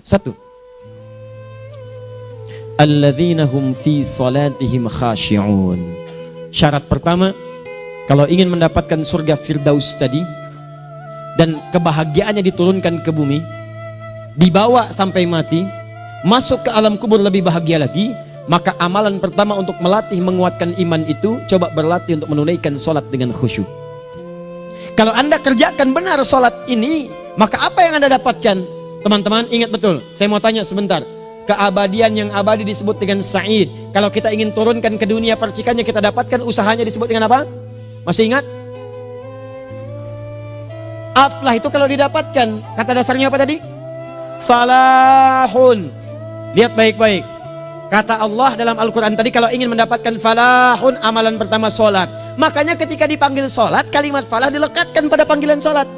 Satu, alladzina hum fi salatihim khashi'un. Syarat pertama, kalau ingin mendapatkan surga Firdaus tadi dan kebahagiaannya diturunkan ke bumi, dibawa sampai mati, masuk ke alam kubur lebih bahagia lagi, maka amalan pertama untuk melatih menguatkan iman itu, coba berlatih untuk menunaikan sholat dengan khusyuk. Kalau Anda kerjakan benar sholat ini, maka apa yang Anda dapatkan? Teman-teman ingat betul, saya mau tanya sebentar. Keabadian yang abadi disebut dengan sa'id. Kalau kita ingin turunkan ke dunia percikannya kita dapatkan, usahanya disebut dengan apa? Masih ingat? Aflah itu kalau didapatkan, kata dasarnya apa tadi? Falahun. Lihat baik-baik. Kata Allah dalam Al-Quran tadi, kalau ingin mendapatkan falahun, amalan pertama sholat. Makanya ketika dipanggil sholat, kalimat falah dilekatkan pada panggilan sholat.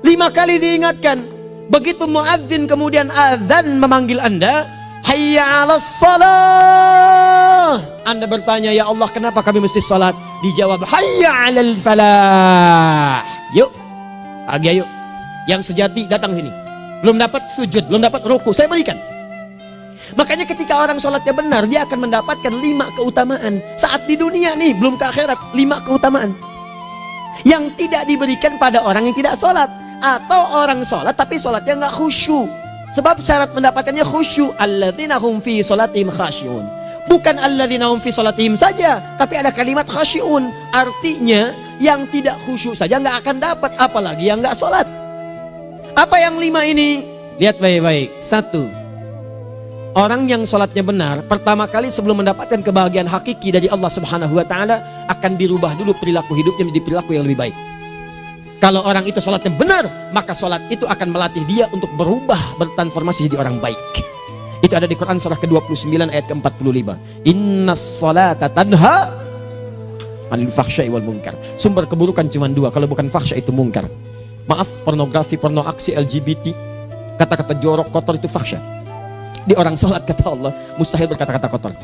5 kali diingatkan. Begitu muadzin kemudian azan memanggil Anda, hayya 'alas shalah. Anda bertanya, ya Allah kenapa kami mesti sholat? Dijawab, hayya 'alal falah. Yuk, pagi ayo. Yang sejati datang sini. Belum dapat sujud, belum dapat ruku, saya berikan. Makanya ketika orang sholatnya benar, dia akan mendapatkan 5 keutamaan. Saat di dunia nih, belum ke akhirat, 5 keutamaan yang tidak diberikan pada orang yang tidak sholat. Atau orang sholat tapi sholatnya nggak khusyuk. Sebab syarat mendapatkannya khusyuk. Alladzina hum fi sholatihim khasyi'un. Bukan alladzina hum fi sholatihim saja, tapi ada kalimat khasyi'un. Artinya yang tidak khusyuk saja nggak akan dapat, apalagi yang nggak sholat. Apa yang 5 ini? Lihat baik-baik. 1, orang yang sholatnya benar, pertama kali sebelum mendapatkan kebahagiaan hakiki dari Allah Subhanahu wa Ta'ala, akan dirubah dulu perilaku hidupnya menjadi perilaku yang lebih baik. Kalau orang itu sholatnya benar, maka sholat itu akan melatih dia untuk berubah, bertransformasi jadi orang baik. Itu ada di Quran surah ke-29 ayat ke-45. Innas sholata tanha 'anil fahsya'i wal munkar. Sumber keburukan cuma 2, kalau bukan fahsya itu munkar. Maaf, pornografi, porno aksi, LGBT, kata-kata jorok, kotor itu fahsya. Di orang sholat kata Allah mustahil berkata-kata kotor.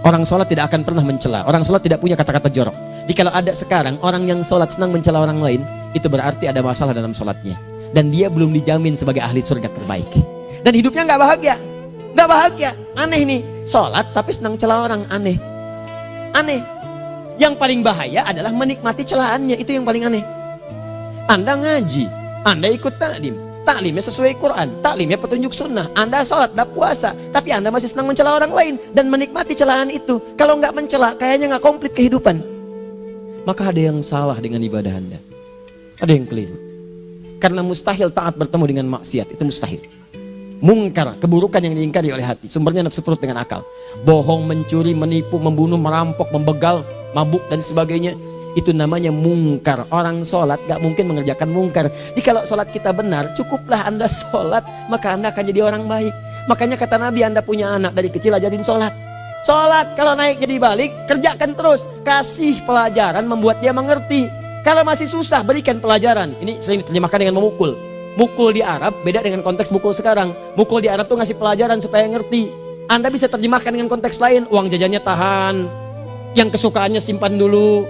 Orang sholat tidak akan pernah mencela. Orang sholat tidak punya kata-kata jorok. Jadi kalau ada sekarang orang yang sholat senang mencela orang lain, itu berarti ada masalah dalam sholatnya. Dan dia belum dijamin sebagai ahli surga terbaik. Dan hidupnya nggak bahagia. Nggak bahagia. Aneh nih. Sholat tapi senang celah orang. Aneh. Aneh. Yang paling bahaya adalah menikmati celahannya. Itu yang paling aneh. Anda ngaji. Anda ikut taklim. Taklimnya sesuai Quran, taklimnya petunjuk sunnah. Anda sholat, Anda puasa, tapi Anda masih senang mencela orang lain dan menikmati celahan itu. Kalau nggak mencela, kayaknya nggak komplit kehidupan. Maka ada yang salah dengan ibadah Anda. Ada yang keliru. Karena mustahil taat bertemu dengan maksiat, itu mustahil. Mungkar, keburukan yang diingkari oleh hati, sumbernya nafsu perut dengan akal. Bohong, mencuri, menipu, membunuh, merampok, membegal, mabuk dan sebagainya. Itu namanya mungkar. Orang sholat gak mungkin mengerjakan mungkar. Jadi kalau sholat kita benar, cukuplah Anda sholat, maka Anda akan jadi orang baik. Makanya kata Nabi, Anda punya anak dari kecil ajarin sholat. Sholat, kalau naik jadi balik, kerjakan terus. Kasih pelajaran membuat dia mengerti. Kalau masih susah, berikan pelajaran. Ini sering diterjemahkan dengan memukul. Mukul di Arab beda dengan konteks mukul sekarang. Mukul di Arab tuh ngasih pelajaran supaya ngerti. Anda bisa terjemahkan dengan konteks lain. Uang jajannya tahan, yang kesukaannya simpan dulu.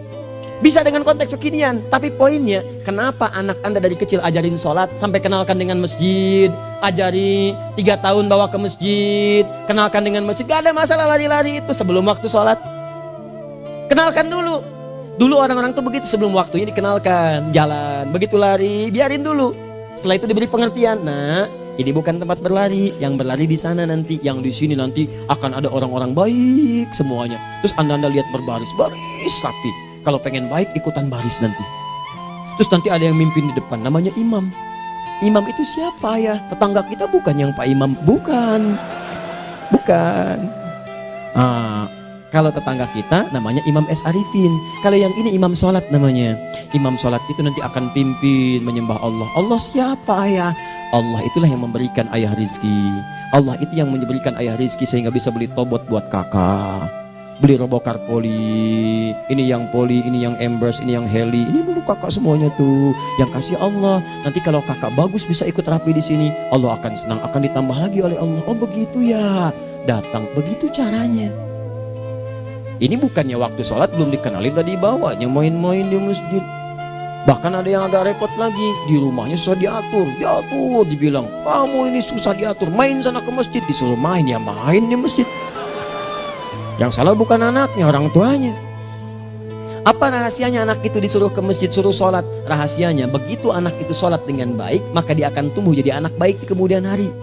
Bisa dengan konteks kekinian, tapi poinnya, kenapa anak Anda dari kecil ajarin sholat, sampai kenalkan dengan masjid, ajari 3 tahun bawa ke masjid, kenalkan dengan masjid, gak ada masalah lari-lari itu sebelum waktu sholat. Kenalkan dulu. Dulu orang-orang tuh begitu, sebelum waktunya dikenalkan, jalan, begitu lari, biarin dulu. Setelah itu diberi pengertian, nah ini bukan tempat berlari, yang berlari di sana nanti, yang di sini nanti akan ada orang-orang baik semuanya. Terus Anda lihat berbaris, baris rapi. Kalau pengen baik ikutan baris nanti. Terus nanti ada yang mimpin di depan, namanya imam. Imam itu siapa ya? Tetangga kita bukan yang Pak Imam, bukan. Bukan. Kalau tetangga kita namanya Imam S. Arifin. Kalau yang ini imam sholat namanya. Imam sholat itu nanti akan pimpin menyembah Allah. Allah siapa ya? Allah itulah yang memberikan ayah rizki. Allah itu yang memberikan ayah rizki sehingga bisa beli tobot buat kakak, beli robokar poli, ini yang poli, ini yang embers, ini yang heli, ini dulu kakak semuanya tuh yang kasih Allah. Nanti kalau kakak bagus bisa ikut rapi di sini, Allah akan senang, akan ditambah lagi oleh Allah. Oh begitu ya, datang begitu caranya. Ini bukannya waktu sholat belum dikenalin tadi bawanya main-main di masjid. Bahkan ada yang agak repot lagi, di rumahnya susah diatur, dibilang, kamu ini susah diatur, main sana ke masjid, disuruh main, ya main di masjid. Yang salah bukan anaknya, orang tuanya. Apa rahasianya anak itu disuruh ke masjid, suruh sholat? Rahasianya, begitu anak itu sholat dengan baik, maka dia akan tumbuh jadi anak baik di kemudian hari.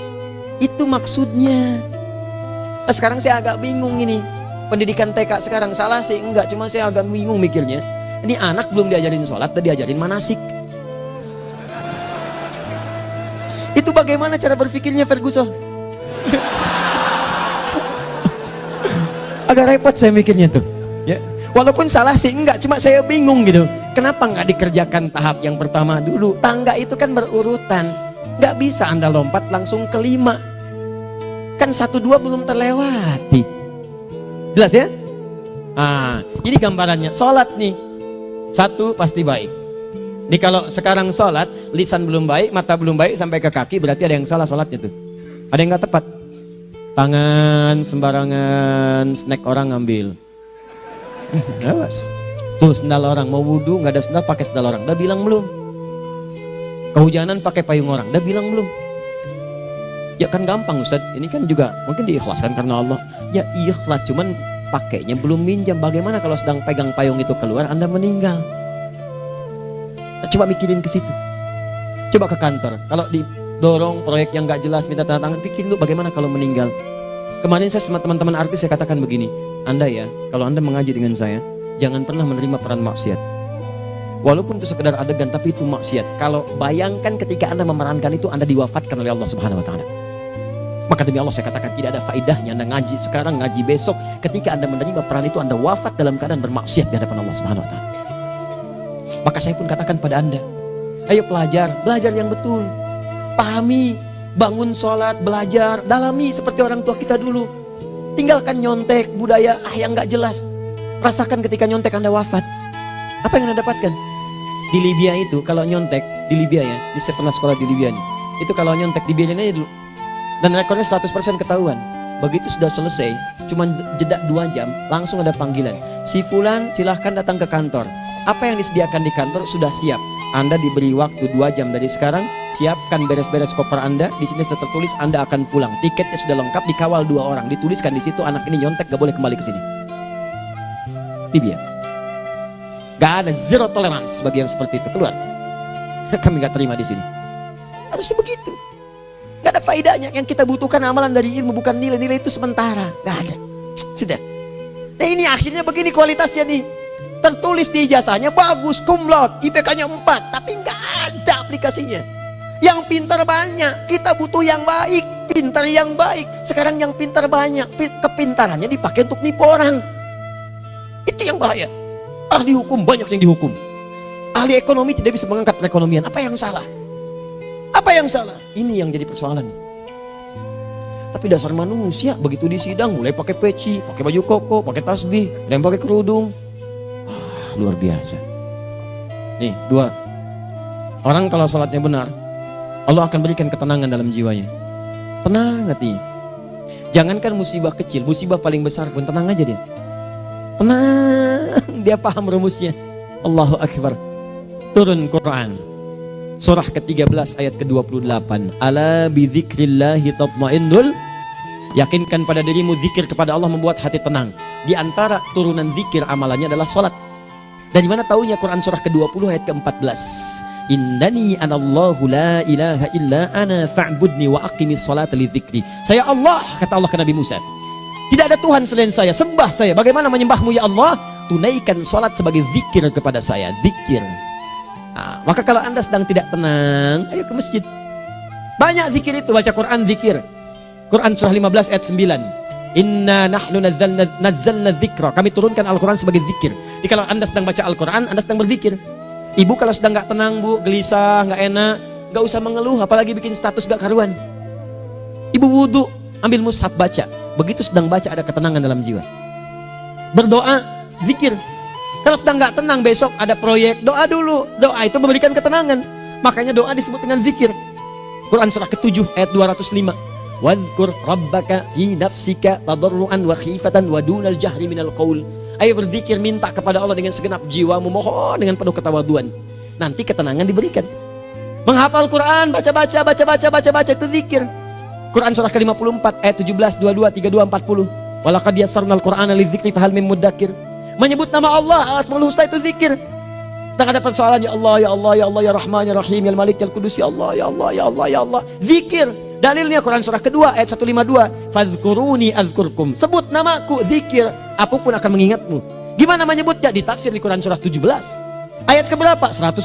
Itu maksudnya. Nah, sekarang saya agak bingung ini, pendidikan TK sekarang salah sih? Enggak, cuma saya agak bingung mikirnya. Ini anak belum diajarin sholat, udah diajarin manasik. Itu bagaimana cara berpikirnya Ferguson? Agak repot saya mikirnya tuh. Ya, walaupun salah sih enggak, cuma saya bingung gitu. Kenapa nggak dikerjakan tahap yang pertama dulu? Tangga itu kan berurutan. Nggak bisa Anda lompat langsung ke 5. Kan 1, 2 belum terlewati. Jelas ya? Ah, ini gambarannya. Sholat nih. 1 pasti baik. Jadi kalau sekarang sholat, lisan belum baik, mata belum baik sampai ke kaki, berarti ada yang salah sholatnya tuh. Ada yang nggak tepat. Tangan sembarangan, snack orang ngambil. Awas. Tuh sendal orang, mau wudhu nggak ada sendal, pakai sendal orang. Udah bilang belum? Kehujanan pakai payung orang. Udah bilang belum? Ya kan gampang Ustaz. Ini kan juga mungkin diikhlaskan karena Allah. Ya ikhlas, cuman pakainya belum minjam. Bagaimana kalau sedang pegang payung itu keluar, Anda meninggal? Nah, coba mikirin ke situ. Coba ke kantor. Kalau didorong proyek yang nggak jelas, minta tanda tangan, pikirin dulu bagaimana kalau meninggal. Kemarin saya sama teman-teman artis saya katakan begini, Anda ya, kalau Anda mengaji dengan saya, jangan pernah menerima peran maksiat. Walaupun itu sekedar adegan, tapi itu maksiat. Kalau bayangkan ketika Anda memerankan itu, Anda diwafatkan oleh Allah Subhanahu Wa Taala. Maka demi Allah saya katakan tidak ada faedahnya Anda ngaji sekarang, ngaji besok. Ketika Anda menerima peran itu, Anda wafat dalam keadaan bermaksiat di hadapan Allah Subhanahu Wa Taala. Maka saya pun katakan pada Anda, ayo belajar yang betul, pahami, bangun sholat, belajar, dalami seperti orang tua kita dulu. Tinggalkan nyontek, budaya yang nggak jelas. Rasakan ketika nyontek Anda wafat, apa yang Anda dapatkan? Di Libya itu kalau nyontek, di Libya ya, saya pernah sekolah di Libya nih, itu kalau nyontek di Libya aja dulu, dan rekornya 100% ketahuan. Begitu sudah selesai, cuma jeda 2 jam, langsung ada panggilan. Si Fulan silahkan datang ke kantor. Apa yang disediakan di kantor sudah siap. Anda diberi waktu 2 jam dari sekarang, siapkan beres-beres koper Anda. Di sini sudah tertulis Anda akan pulang. Tiketnya sudah lengkap, dikawal 2 orang. Dituliskan di situ anak ini nyontek gak boleh kembali ke sini. Libya. Gak ada zero tolerance bagi yang seperti itu, keluar. Kami gak terima di sini. Harusnya begitu. Gak ada faedahnya. Yang kita butuhkan amalan dari ilmu, bukan nilai-nilai itu sementara. Gak ada. Sudah. Nah ini akhirnya begini kualitasnya nih. Tertulis di ijazahnya bagus, cum laude, IPK-nya 4, tapi nggak ada aplikasinya. Yang pintar banyak, kita butuh yang baik, pintar yang baik. Sekarang yang pintar banyak, kepintarannya dipakai untuk nipu orang. Itu yang bahaya. Ahli hukum banyak yang dihukum. Ahli ekonomi tidak bisa mengangkat perekonomian. Apa yang salah? Apa yang salah? Ini yang jadi persoalan. Tapi dasar manusia begitu di sidang mulai pakai peci, pakai baju koko, pakai tasbih, ada yang pakai kerudung. Luar biasa. Nih 2. Orang kalau sholatnya benar, Allah akan berikan ketenangan dalam jiwanya. Tenang hatinya. Jangankan musibah kecil, musibah paling besar pun tenang aja dia. Tenang, dia paham rumusnya. Allahu Akbar. Turun Quran surah ke-13 ayat ke-28. Ala bidzikrillahi tatmainnul. Yakinkan pada dirimu zikir kepada Allah membuat hati tenang. Di antara turunan zikir amalannya adalah sholat. Dari mana taunya? Quran surah ke-20 ayat ke-14. Innani anallahu la ilaha illa ana fa'budni wa aqimis salata lidzikri. Saya Allah, kata Allah ke Nabi Musa. Tidak ada Tuhan selain saya, sembah saya. Bagaimana menyembahmu ya Allah? Tunaikan salat sebagai zikir kepada saya, zikir. Nah, maka kalau Anda sedang tidak tenang, ayo ke masjid. Banyak zikir itu, baca Quran zikir. Quran surah 15 ayat 9. Inna nahnu nazzalna dzikra. Kami turunkan Al-Quran sebagai zikir. Jadi kalau Anda sedang baca Al-Quran, Anda sedang berzikir. Ibu kalau sedang gak tenang, Bu, gelisah, gak enak, gak usah mengeluh, apalagi bikin status gak karuan. Ibu wudhu, ambil mushaf baca. Begitu sedang baca ada ketenangan dalam jiwa. Berdoa, zikir. Kalau sedang gak tenang, besok ada proyek, doa dulu. Doa itu memberikan ketenangan. Makanya doa disebut dengan zikir. Quran surah ke-7 ayat 205. Wadhkur rabbaka fi nafsika tadarruan wa khifatan wa dunal jahri minal qaul. Ayo berzikir, minta kepada Allah dengan segenap jiwamu, mohon dengan penuh ketawaduan. nanti ketenangan diberikan. Menghafal Quran, baca itu zikir. Quran surah ke-54 ayat 17, 22, 32, 40. Walaqad yassarnal Qur'ana lidzikri fahal mim mudzakir. Menyebut nama Allah, Al-Asmaul Husna itu zikir. Sedang ada persoalan, ya Allah, ya Allah, ya Allah, ya Rahman, ya Rahim, ya Malik, ya Qudus, ya Allah, ya Allah, ya Allah, ya Allah. Zikir. Dalilnya Quran surah kedua ayat 152. Fadhkuruni azkurkum. Sebut namaku, zikir. Apapun akan mengingatmu. Gimana menyebutnya? Ditafsir di Quran surah 17. Ayat keberapa? 110.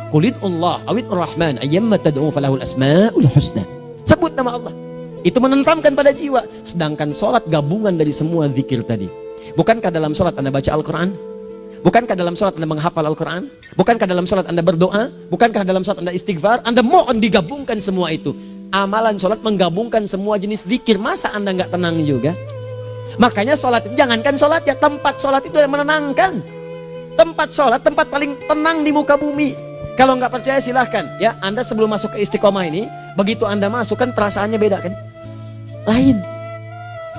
Qulid Allah awid Rahman ayyamma tad'u falahul asmaul husna. Sebut nama Allah. Itu menentamkan pada jiwa. Sedangkan sholat gabungan dari semua zikir tadi. Bukankah dalam sholat Anda baca Al-Quran? Bukankah dalam sholat Anda menghafal Al-Quran? Bukankah dalam sholat Anda berdoa? Bukankah dalam sholat Anda istighfar? Anda mohon digabungkan semua itu. Amalan sholat menggabungkan semua jenis zikir. Masa Anda nggak tenang juga? Makanya sholat, jangankan sholat ya, tempat sholat itu yang menenangkan. Tempat sholat, tempat paling tenang di muka bumi. Kalau nggak percaya silahkan ya, Anda sebelum masuk ke istiqomah ini, begitu Anda masuk kan perasaannya beda kan? Lain.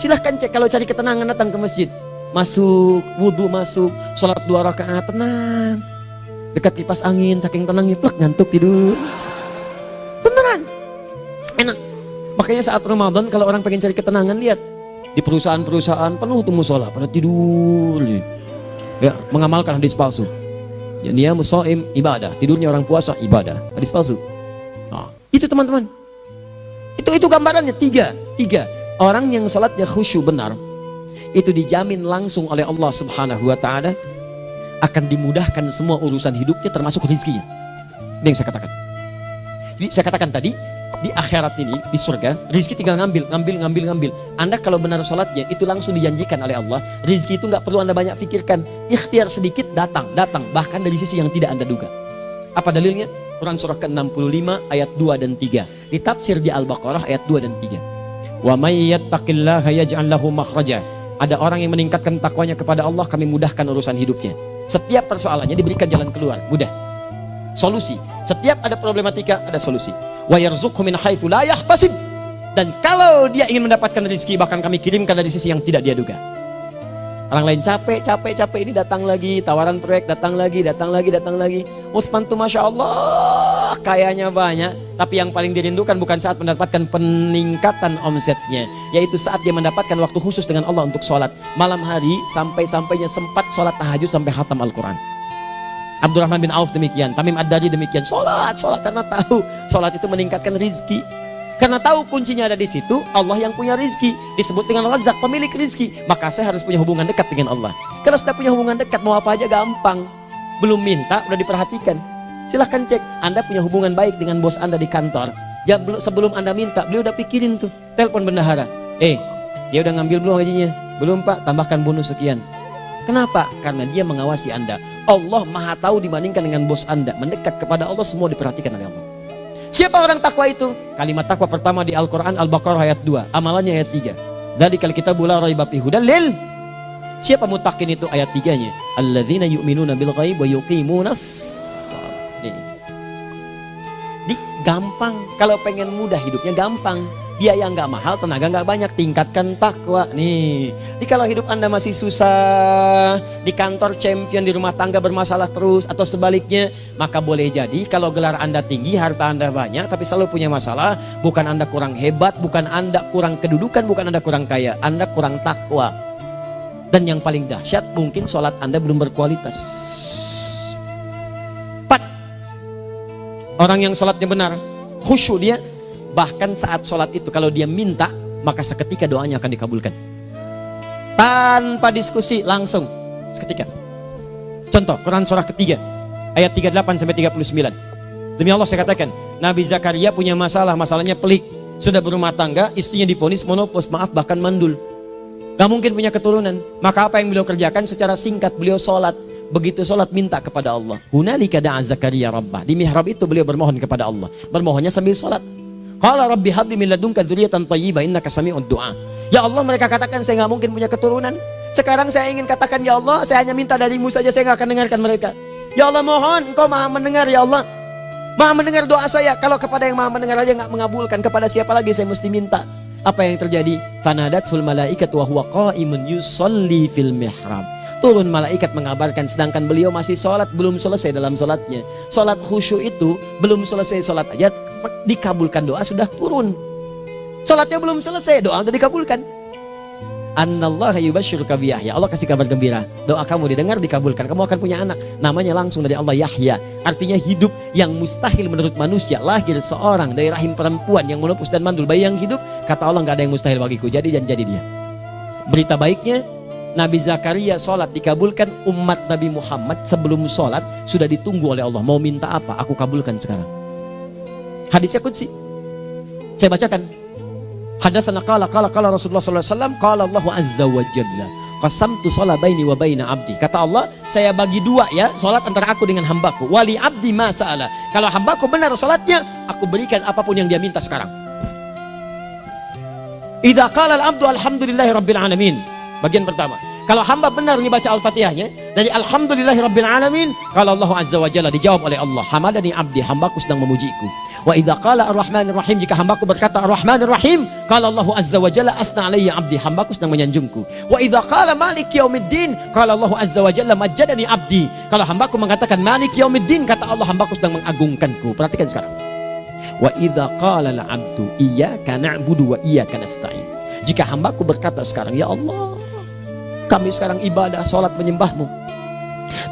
Silahkan cek, kalau cari ketenangan datang ke masjid. Masuk, wudhu masuk, sholat 2 rakaat, tenang. Dekat kipas angin, saking tenangnya, plek, ngantuk tidur. Beneran, enak. Makanya saat Ramadan kalau orang pengen cari ketenangan, lihat di perusahaan-perusahaan penuh tuh musola, pada tidur. Ya, mengamalkan hadis palsu. Ya, dia musoim ibadah, tidurnya orang puasa ibadah, hadis palsu. Nah, itu teman-teman. Itu gambarannya tiga. Orang yang salatnya khusyuk benar, itu dijamin langsung oleh Allah Subhanahu wa Ta'ala akan dimudahkan semua urusan hidupnya termasuk rezekinya. Ini yang saya katakan. Jadi saya katakan tadi, di akhirat ini, di surga, rezeki tinggal ngambil. Anda kalau benar sholatnya, itu langsung dijanjikan oleh Allah. Rezeki itu nggak perlu Anda banyak pikirkan. Ikhtiar sedikit, datang. Bahkan dari sisi yang tidak Anda duga. Apa dalilnya? Quran surah ke-65 ayat 2 dan 3. Ditafsir di Al-Baqarah ayat 2 dan 3. Wa may yattaqillaha yaj'al lahu makhraja. Ada orang yang meningkatkan takwanya kepada Allah, kami mudahkan urusan hidupnya. Setiap persoalannya diberikan jalan keluar, mudah. Solusi. Setiap ada problematika, ada solusi. Wa yarzuqhu min haitsu la yahtasib. Dan kalau dia ingin mendapatkan rezeki, bahkan kami kirimkan dari sisi yang tidak dia duga. Orang lain capek ini datang lagi, tawaran proyek datang lagi. Utsman tuh Masya Allah kayanya banyak, tapi yang paling dirindukan bukan saat mendapatkan peningkatan omsetnya, yaitu saat dia mendapatkan waktu khusus dengan Allah untuk sholat malam hari, sampai-sampainya sempat sholat tahajud sampai khatam Al-Quran. Abdurrahman bin Auf demikian, Tamim Ad-Dari demikian, sholat karena tahu sholat itu meningkatkan rizki. Karena tahu kuncinya ada di situ, Allah yang punya rizki, disebut dengan Razak, pemilik rizki. Maka saya harus punya hubungan dekat dengan Allah. Kalau sudah punya hubungan dekat, mau apa aja gampang. Belum minta, udah diperhatikan. Silahkan cek, Anda punya hubungan baik dengan bos Anda di kantor. Ya, sebelum Anda minta, beliau udah pikirin tuh, telepon bendahara. Dia udah ngambil belum gajinya? Belum Pak, tambahkan bonus sekian. Kenapa? Karena dia mengawasi Anda. Allah maha tahu dibandingkan dengan bos Anda. Mendekat kepada Allah, semua diperhatikan oleh Allah. Siapa orang takwa itu? Kalimat takwa pertama di Al-Quran Al-Baqarah ayat 2, amalannya ayat 3. Dzalikal kitabu la raiba fihi hudal lil. Siapa mutakin itu? Ayat 3-nya. Alladzina yu'minuna bil ghaib wa yuqimunas shalah. Gampang. Kalau pengen mudah hidupnya gampang. Biaya nggak mahal, tenaga nggak banyak, tingkatkan takwa nih. Jadi kalau hidup Anda masih susah, di kantor champion, di rumah tangga bermasalah terus, atau sebaliknya, maka boleh jadi kalau gelar Anda tinggi, harta Anda banyak, tapi selalu punya masalah. Bukan Anda kurang hebat, bukan Anda kurang kedudukan, bukan Anda kurang kaya, Anda kurang takwa. Dan yang paling dahsyat, mungkin sholat Anda belum berkualitas. 4. Orang yang sholatnya benar, khusyuk dia. Bahkan saat sholat itu kalau dia minta, maka seketika doanya akan dikabulkan. Tanpa diskusi, langsung seketika. Contoh, Quran surah ketiga ayat 38 sampai 39. Demi Allah saya katakan, Nabi Zakaria punya masalahnya pelik. Sudah berumah tangga, istrinya divonis monopos, maaf bahkan mandul. Gak mungkin punya keturunan. Maka apa yang beliau kerjakan? Secara singkat beliau sholat. Begitu sholat minta kepada Allah. Hunalika da'a Zakaria rabbah. Di mihrab itu beliau bermohon kepada Allah. Bermohonnya sambil sholat. Qala rabbi habli min ladunka dzurriyyatan thayyibah innaka sami'ud du'a. Ya Allah, mereka katakan saya nggak mungkin punya keturunan. Sekarang saya ingin katakan, ya Allah, saya hanya minta darimu saja, saya nggak akan dengarkan mereka. Ya Allah, mohon Engkau maha mendengar, ya Allah. Maha mendengar doa saya. Kalau kepada yang maha mendengar aja nggak mengabulkan, kepada siapa lagi saya mesti minta? Apa yang terjadi? Fanadatul malaikat wa huwa qa'imun yusolli fil mihrab. turun malaikat mengabarkan, sedangkan beliau masih sholat, belum selesai dalam sholatnya. Sholat khusyuk itu belum selesai sholat aja dikabulkan, doa sudah turun. Sholatnya belum selesai, doa sudah dikabulkan. Annallaha yubashshiruka bi Yahya. Allah kasih kabar gembira, doa kamu didengar, dikabulkan, kamu akan punya anak, namanya langsung dari Allah Yahya, artinya hidup yang mustahil menurut manusia. Lahir seorang dari rahim perempuan yang menepus dan mandul, bayi yang hidup, kata Allah nggak ada yang mustahil bagiku, jadi dan jadi dia. Berita baiknya, Nabi Zakaria sholat dikabulkan. Umat Nabi Muhammad sebelum sholat sudah ditunggu oleh Allah, mau minta apa, aku kabulkan sekarang. Hadisnya qudsi, saya bacakan. Hadatsana qala Rasulullah sallallahu alaihi wasallam qala Allahu azza wa jalla qasamtu shalah baini wa baina abdi. Kata Allah, saya bagi dua ya salat antara aku dengan hambaku. Wali abdi ma sa'ala. Kalau hambaku benar salatnya, aku berikan apapun yang dia minta sekarang. Idza qala al-abdu alhamdulillahi rabbil alamin. Bagian pertama, kalau hamba benar nih baca Al-Fatihahnya dari alhamdulillahi rabbil alamin, kalau Allah azza wa jalla dijawab oleh Allah, hamadani abdi, hambaku sedang memujiku. Wa idza qala ar-rahmanir rahim, jika hambaku berkata ar-rahmanir rahim, qala Allah azza wa jalla asna alayya abdi, hambaku sedang menyanjungku. Wa idza qala maliki yaumiddin, qala Allah azza wa jalla majjadani abdi, kalau hambaku mengatakan maliki yaumiddin, kata Allah hambaku sedang mengagungkanku. Perhatikan sekarang. Wa idza qala al-abdu iyyaka na'budu wa iyyaka nasta'in, jika hambaku berkata sekarang, ya Allah, kami sekarang ibadah, sholat menyembahmu,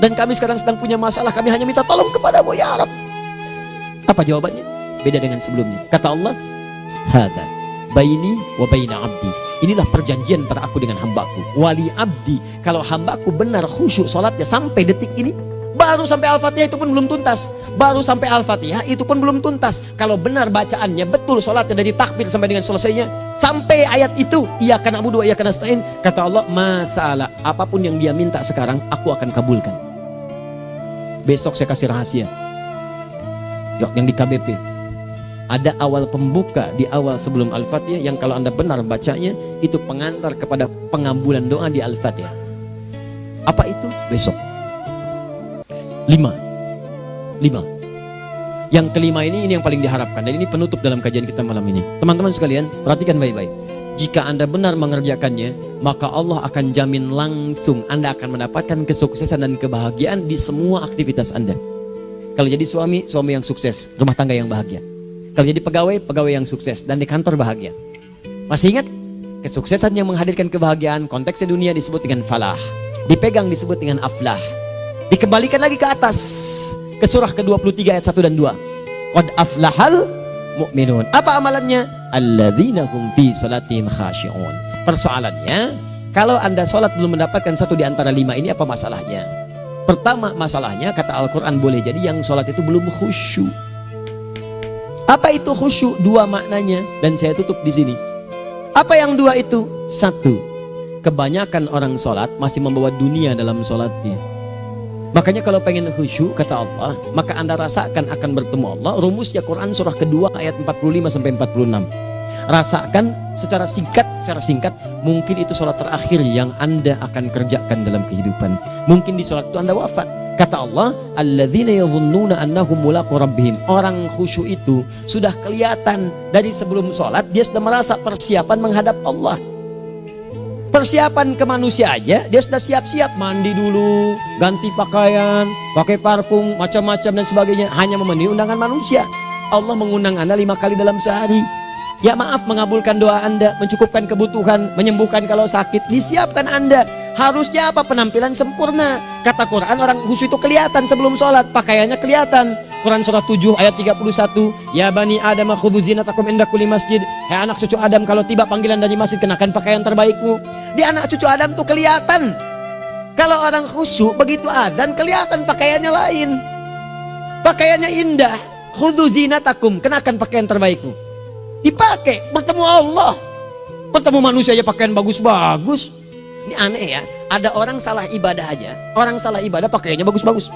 dan kami sekarang sedang punya masalah, kami hanya minta tolong kepadamu ya Rabb. Apa jawabannya? Beda dengan sebelumnya. Kata Allah, hadza baini wa baina abdi, inilah perjanjian antara aku dengan hambaku. Wali abdi, kalau hambaku benar khusyuk sholatnya sampai detik ini, baru sampai Al-Fatihah itu pun belum tuntas, baru sampai Al-Fatihah itu pun belum tuntas. Kalau benar bacaannya betul, sholatnya dari takbir sampai dengan selesainya, sampai ayat itu, iyyaka na'budu wa iyyaka nasta'in, kata Allah, masalah apapun yang dia minta sekarang, aku akan kabulkan. Besok saya kasih rahasia yang di KBP, ada awal pembuka di awal sebelum Al-Fatihah yang kalau anda benar bacanya, itu pengantar kepada pengabulan doa di Al-Fatihah. Apa itu? Besok. 5. Yang kelima ini yang paling diharapkan, dan ini penutup dalam kajian kita malam ini. Teman-teman sekalian, perhatikan baik-baik. Jika anda benar mengerjakannya, maka Allah akan jamin langsung anda akan mendapatkan kesuksesan dan kebahagiaan di semua aktivitas anda. Kalau jadi suami, suami yang sukses, rumah tangga yang bahagia. Kalau jadi pegawai, pegawai yang sukses, dan di kantor bahagia. Masih ingat? Kesuksesan yang menghadirkan kebahagiaan, konteksnya dunia disebut dengan falah, dipegang disebut dengan aflah. Dikembalikan lagi ke atas, ke surah ke-23 ayat 1 dan 2. Qad aflahal mu'minun. Apa amalannya? Alladzina hum fi salatihim khashi'un. Persoalannya, kalau anda sholat belum mendapatkan satu di antara 5 ini, apa masalahnya? Pertama masalahnya, kata Al-Quran, boleh jadi yang sholat itu belum khusyuk. Apa itu khusyuk? 2 maknanya, dan saya tutup di sini. Apa yang 2 itu? 1, kebanyakan orang sholat masih membawa dunia dalam sholatnya. Makanya kalau pengen khusyuk, kata Allah, maka anda rasakan akan bertemu Allah. Rumusnya Quran surah kedua ayat 45 sampai 46. Rasakan secara singkat, mungkin itu sholat terakhir yang anda akan kerjakan dalam kehidupan. Mungkin di sholat itu anda wafat. Kata Allah, alladzina yadhunnuna annahum mulaqu rabbihim. Orang khusyuk itu sudah kelihatan dari sebelum sholat, dia sudah merasa persiapan menghadap Allah. Persiapan ke manusia aja, dia sudah siap-siap, mandi dulu, ganti pakaian, pakai parfum, macam-macam dan sebagainya, hanya memenuhi undangan manusia. Allah mengundang anda 5 kali dalam sehari. Ya maaf, mengabulkan doa anda, mencukupkan kebutuhan, menyembuhkan kalau sakit, disiapkan anda. Harusnya apa? Penampilan sempurna. Kata Quran, orang khusyuk itu kelihatan sebelum sholat, pakaiannya kelihatan. Quran surah 7 ayat 31, ya bani Adam khudhu zinatakum inda kulli masjid. Hai anak cucu Adam, kalau tiba panggilan dari masjid, kenakan pakaian terbaikmu. Di anak cucu Adam tuh kelihatan. Kalau orang khusyuk, begitu azan kelihatan pakaiannya lain, pakaiannya indah. Khudhu zinatakum, kenakan pakaian terbaikmu. Dipakai, bertemu Allah, bertemu manusia aja pakaian bagus-bagus. Ini aneh ya, ada orang salah ibadah aja, orang salah ibadah pakaiannya bagus-bagus.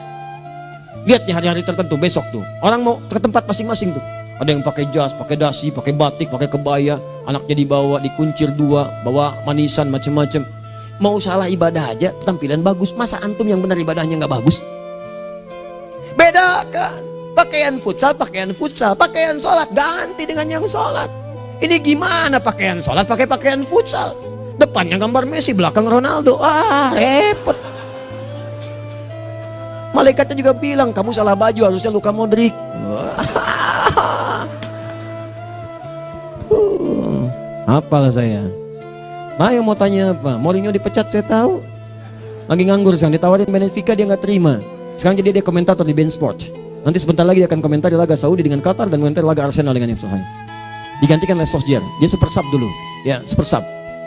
Lihat nih hari-hari tertentu, besok tuh orang mau ke tempat masing-masing tuh, ada yang pakai jas, pakai dasi, pakai batik, pakai kebaya, anaknya dibawa, dikuncir 2, bawa manisan macam-macam. Mau salah ibadah aja tampilan bagus. Masa antum yang benar ibadahnya nggak bagus? Bedakan pakaian futsal, pakaian sholat ganti dengan yang sholat. Ini gimana pakaian sholat pakai pakaian futsal? Depannya gambar Messi, belakang Ronaldo. Repot. Malaikatnya juga bilang, kamu salah baju, harusnya Luka Modric. Apalah saya. Nah, yang mau tanya apa? Mourinho dipecat saya tahu. Lagi nganggur sekarang, ditawarin Benfica dia nggak terima. Sekarang jadi dia komentator di BeIN Sport. Nanti sebentar lagi dia akan komentar di laga Saudi dengan Qatar dan komentar laga Arsenal dengan yang Sahih. Digantikan oleh Solskjaer. Dia super sub dulu. Ya, super sub.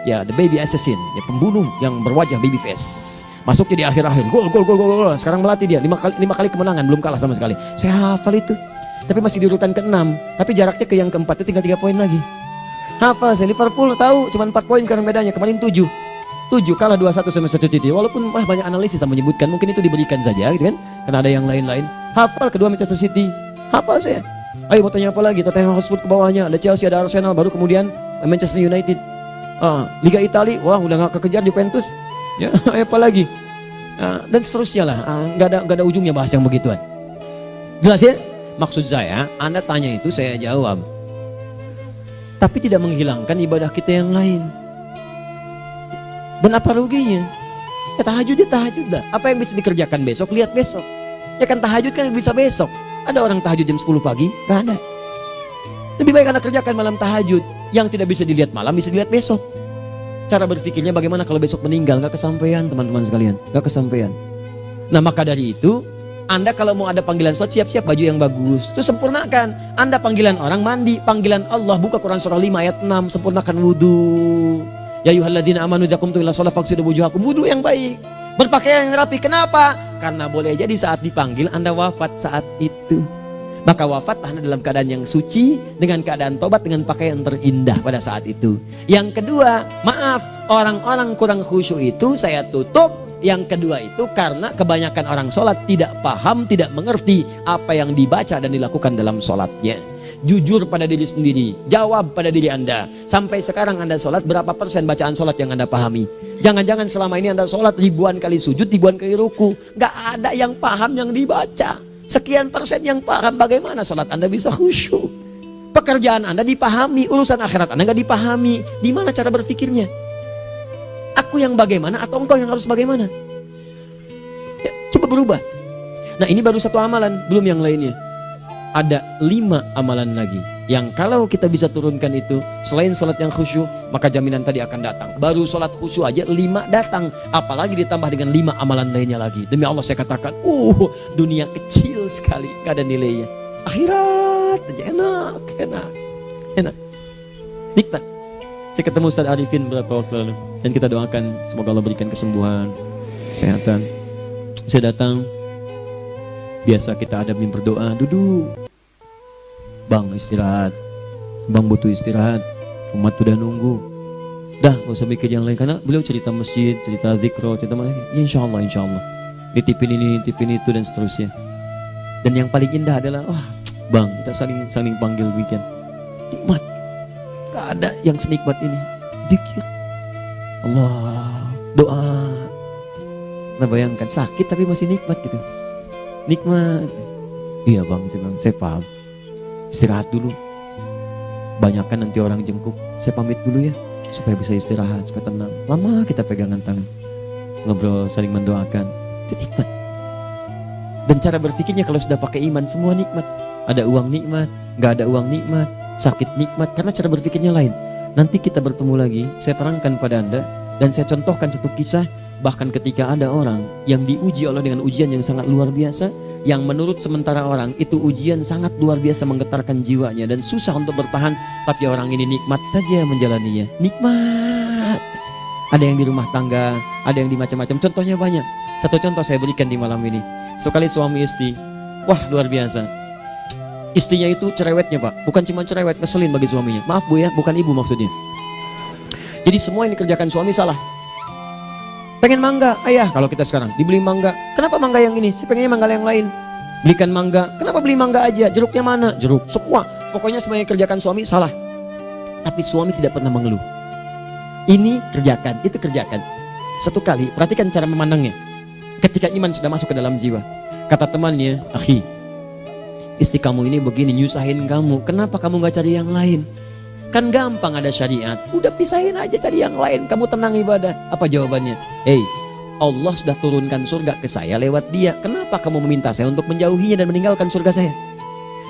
Ya, the baby assassin, ya pembunuh yang berwajah baby face. Masuknya di akhir-akhir, gol. Sekarang melatih dia 5 kali kemenangan, belum kalah sama sekali. Saya hafal itu. Tapi masih di urutan ke-6, tapi jaraknya ke yang ke-4 itu tinggal 3 poin lagi. Hafal saya, Liverpool tahu cuma 4 poin sekarang bedanya, kemarin 7 kalah 2-1 sama Manchester City. Walaupun banyak analisis yang menyebutkan mungkin itu diberikan saja gitu kan, karena ada yang lain-lain. Hafal kedua Manchester City, hafal saya. Ayo mau tanya apa lagi? Tottenham Hotspur ke bawahnya, ada Chelsea, ada Arsenal, baru kemudian Manchester United. Liga Italia, wah udah gak kekejar Juventus. Ya, apa lagi? Dan seterusnya lah. Gak ada ujungnya bahas yang begituan. Jelas ya? Maksud saya, Anda tanya itu saya jawab. Tapi tidak menghilangkan ibadah kita yang lain. Dan apa ruginya? Ya tahajud lah. Apa yang bisa dikerjakan besok, lihat besok. Ya kan tahajud kan bisa besok. Ada orang tahajud jam 10 pagi? Gak ada. Lebih baik Anda kerjakan malam tahajud. Yang tidak bisa dilihat malam bisa dilihat besok. Cara berpikirnya bagaimana kalau besok meninggal, gak kesampaian teman-teman sekalian, gak kesampaian. Nah maka dari itu, Anda kalau mau ada panggilan sholat, siap-siap baju yang bagus, itu sempurnakan. Anda panggilan orang mandi, panggilan Allah, buka Quran surah 5 ayat 6, sempurnakan wudu. Ya ayyuhalladzina amanu idza qumtum ila shalah faghsilu wujuhakum, wudu yang baik, berpakaian yang rapi. Kenapa? Karena boleh jadi saat dipanggil Anda wafat saat itu. Maka wafat Anda dalam keadaan yang suci, dengan keadaan tobat, dengan pakaian terindah pada saat itu. Yang kedua, maaf, orang-orang kurang khusyuk itu saya tutup. Yang kedua itu karena kebanyakan orang sholat tidak paham, tidak mengerti apa yang dibaca dan dilakukan dalam sholatnya. Jujur pada diri sendiri, jawab pada diri Anda. Sampai sekarang Anda sholat, berapa persen bacaan sholat yang Anda pahami? Jangan-jangan selama ini Anda sholat ribuan kali sujud, ribuan kali ruku, gak ada yang paham yang dibaca. Sekian persen yang paham, bagaimana sholat Anda bisa khusyuk? Pekerjaan Anda dipahami, urusan akhirat Anda gak dipahami. Di mana cara berpikirnya? Aku yang bagaimana atau engkau yang harus bagaimana? Ya, coba berubah. Nah ini baru satu amalan, belum yang lainnya. Ada 5 amalan lagi yang kalau kita bisa turunkan itu, selain sholat yang khusyuk, maka jaminan tadi akan datang. Baru sholat khusyuk aja 5 datang, apalagi ditambah dengan 5 amalan lainnya lagi. Demi Allah saya katakan, dunia kecil sekali, gak ada nilainya. Akhirat aja enak, nikmat. Saya ketemu Ustaz Arifin beberapa waktu lalu, dan kita doakan semoga Allah berikan kesembuhan, kesehatan. Saya datang, biasa kita ada berdoa, duduk. Bang istirahat, bang butuh istirahat, umat udah nunggu. Dah gak usah mikir yang lain, karena beliau cerita masjid, cerita zikro, cerita mana. Ya insya Allah. Nitipin ini, nitipin itu dan seterusnya. Dan yang paling indah adalah, bang kita saling panggil weekend. Nikmat, gak ada yang senikmat ini. Zikir, Allah, doa. Nah bayangkan sakit tapi masih nikmat gitu. Nikmat. Iya bang, saya paham. Istirahat dulu. Banyakkan nanti orang jengkuk. Saya pamit dulu ya, supaya bisa istirahat, supaya tenang. Lama kita pegangan tangan, ngobrol, saling mendoakan. Itu nikmat. Dan cara berpikirnya kalau sudah pakai iman, semua nikmat. Ada uang nikmat, gak ada uang nikmat, sakit nikmat. Karena cara berpikirnya lain. Nanti kita bertemu lagi, saya terangkan pada Anda. Dan saya contohkan satu kisah. Bahkan ketika ada orang yang diuji Allah dengan ujian yang sangat luar biasa, yang menurut sementara orang itu ujian sangat luar biasa menggetarkan jiwanya dan susah untuk bertahan, tapi orang ini nikmat saja menjalaninya. Nikmat. Ada yang di rumah tangga, ada yang di macam-macam. Contohnya banyak. Satu contoh saya berikan di malam ini. Satu kali suami istri, wah luar biasa. Istrinya itu cerewetnya Pak, bukan cuma cerewet, ngeselin bagi suaminya. Maaf Bu ya, bukan ibu maksudnya. Jadi semua yang dikerjakan suami salah. Pengen mangga, ayah kalau kita sekarang dibeli mangga. Kenapa mangga yang ini? Saya pengennya mangga yang lain. Belikan mangga. Kenapa beli mangga aja? Jeruknya mana? Jeruk. Semua. Pokoknya semua yang kerjakan suami salah. Tapi suami tidak pernah mengeluh. Ini kerjakan, itu kerjakan. Satu kali, perhatikan cara memandangnya. Ketika iman sudah masuk ke dalam jiwa. Kata temannya, akhi, istri kamu ini begini, nyusahin kamu. Kenapa kamu gak cari yang lain? Kan gampang ada syariat. Udah pisahin aja, cari yang lain. Kamu tenang ibadah. Apa jawabannya? Hey, Allah sudah turunkan surga ke saya lewat dia. Kenapa kamu meminta saya untuk menjauhinya dan meninggalkan surga saya?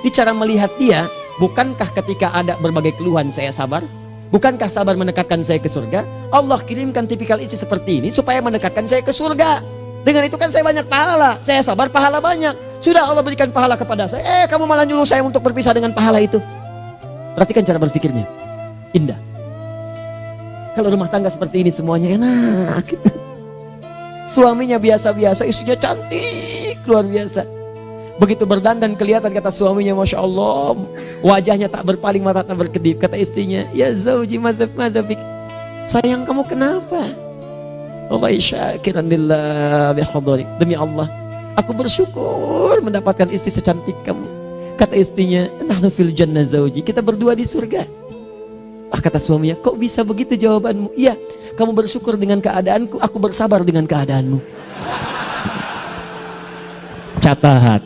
Di cara melihat dia, bukankah ketika ada berbagai keluhan saya sabar? Bukankah sabar mendekatkan saya ke surga? Allah kirimkan tipikal istri seperti ini supaya mendekatkan saya ke surga. Dengan itu kan saya banyak pahala. Saya sabar, pahala banyak. Sudah Allah berikan pahala kepada saya. Kamu malah nyuruh saya untuk berpisah dengan pahala itu. Perhatikan cara berpikirnya. Indah. Kalau rumah tangga seperti ini semuanya enak. Suaminya biasa-biasa, istrinya cantik, luar biasa. Begitu berdandan kelihatan, kata suaminya, Masya Allah, wajahnya tak berpaling, mata tak berkedip. Kata istrinya, ya zauji madzabik, sayang kamu kenapa? Wallahi syakiran lillah bihadari, demi Allah aku bersyukur mendapatkan istri secantik kamu. Kata istrinya, nahnu fil jannah zauji, kita berdua di surga. Kata suaminya, kok bisa begitu jawabanmu? Iya, kamu bersyukur dengan keadaanku, aku bersabar dengan keadaanmu. Catat.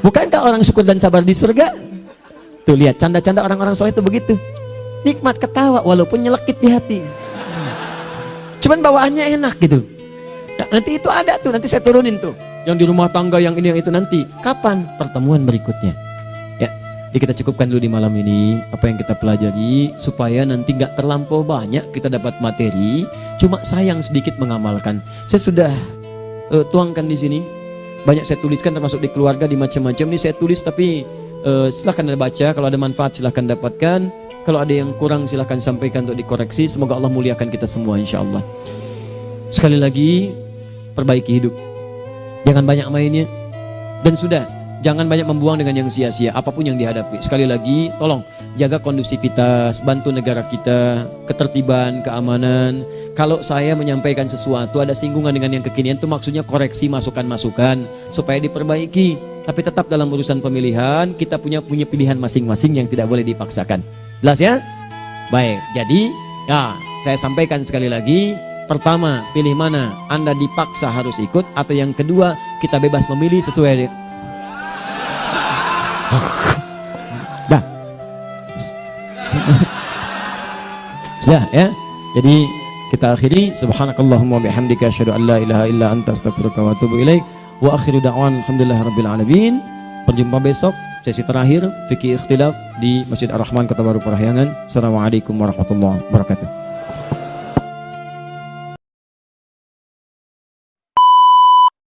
Bukankah orang syukur dan sabar di surga? Tuh lihat, canda-canda orang-orang soleh itu begitu. Nikmat ketawa walaupun nyelekit di hati. Cuman bawaannya enak gitu. Nah, nanti itu ada tuh, nanti saya turunin tuh. Yang di rumah tangga, yang ini, yang itu nanti. Kapan? Pertemuan berikutnya. Ya, jadi kita cukupkan dulu di malam ini apa yang kita pelajari, supaya nanti gak terlampau banyak kita dapat materi. Cuma sayang sedikit mengamalkan. Saya sudah tuangkan di sini. Banyak saya tuliskan, termasuk di keluarga, di macam-macam. Ini saya tulis, tapi silahkan Anda baca. Kalau ada manfaat silahkan dapatkan. Kalau ada yang kurang silahkan sampaikan untuk dikoreksi. Semoga Allah muliakan kita semua insya Allah. Sekali lagi, perbaiki hidup. Jangan banyak mainnya. Dan sudah, jangan banyak membuang dengan yang sia-sia apapun yang dihadapi. Sekali lagi, tolong jaga kondusivitas, bantu negara kita, ketertiban, keamanan. Kalau saya menyampaikan sesuatu ada singgungan dengan yang kekinian, itu maksudnya koreksi masukan-masukan supaya diperbaiki. Tapi tetap dalam urusan pemilihan kita punya pilihan masing-masing yang tidak boleh dipaksakan. Jelas ya? Baik, jadi ya saya sampaikan sekali lagi. Pertama, pilih mana? Anda dipaksa harus ikut, atau yang kedua, kita bebas memilih sesuai. Dah. Sudah ya. Jadi kita akhiri, subhanakallahumma bihamdika asyhadu an la ilaha illa anta astaghfiruka wa atubu ilaik. Wa akhiru da'wan alhamdulillahirabbil alamin. Berjumpa besok sesi terakhir fikih ikhtilaf di Masjid Ar-Rahman Kota Baru Parahyangan. Assalamualaikum warahmatullahi wabarakatuh.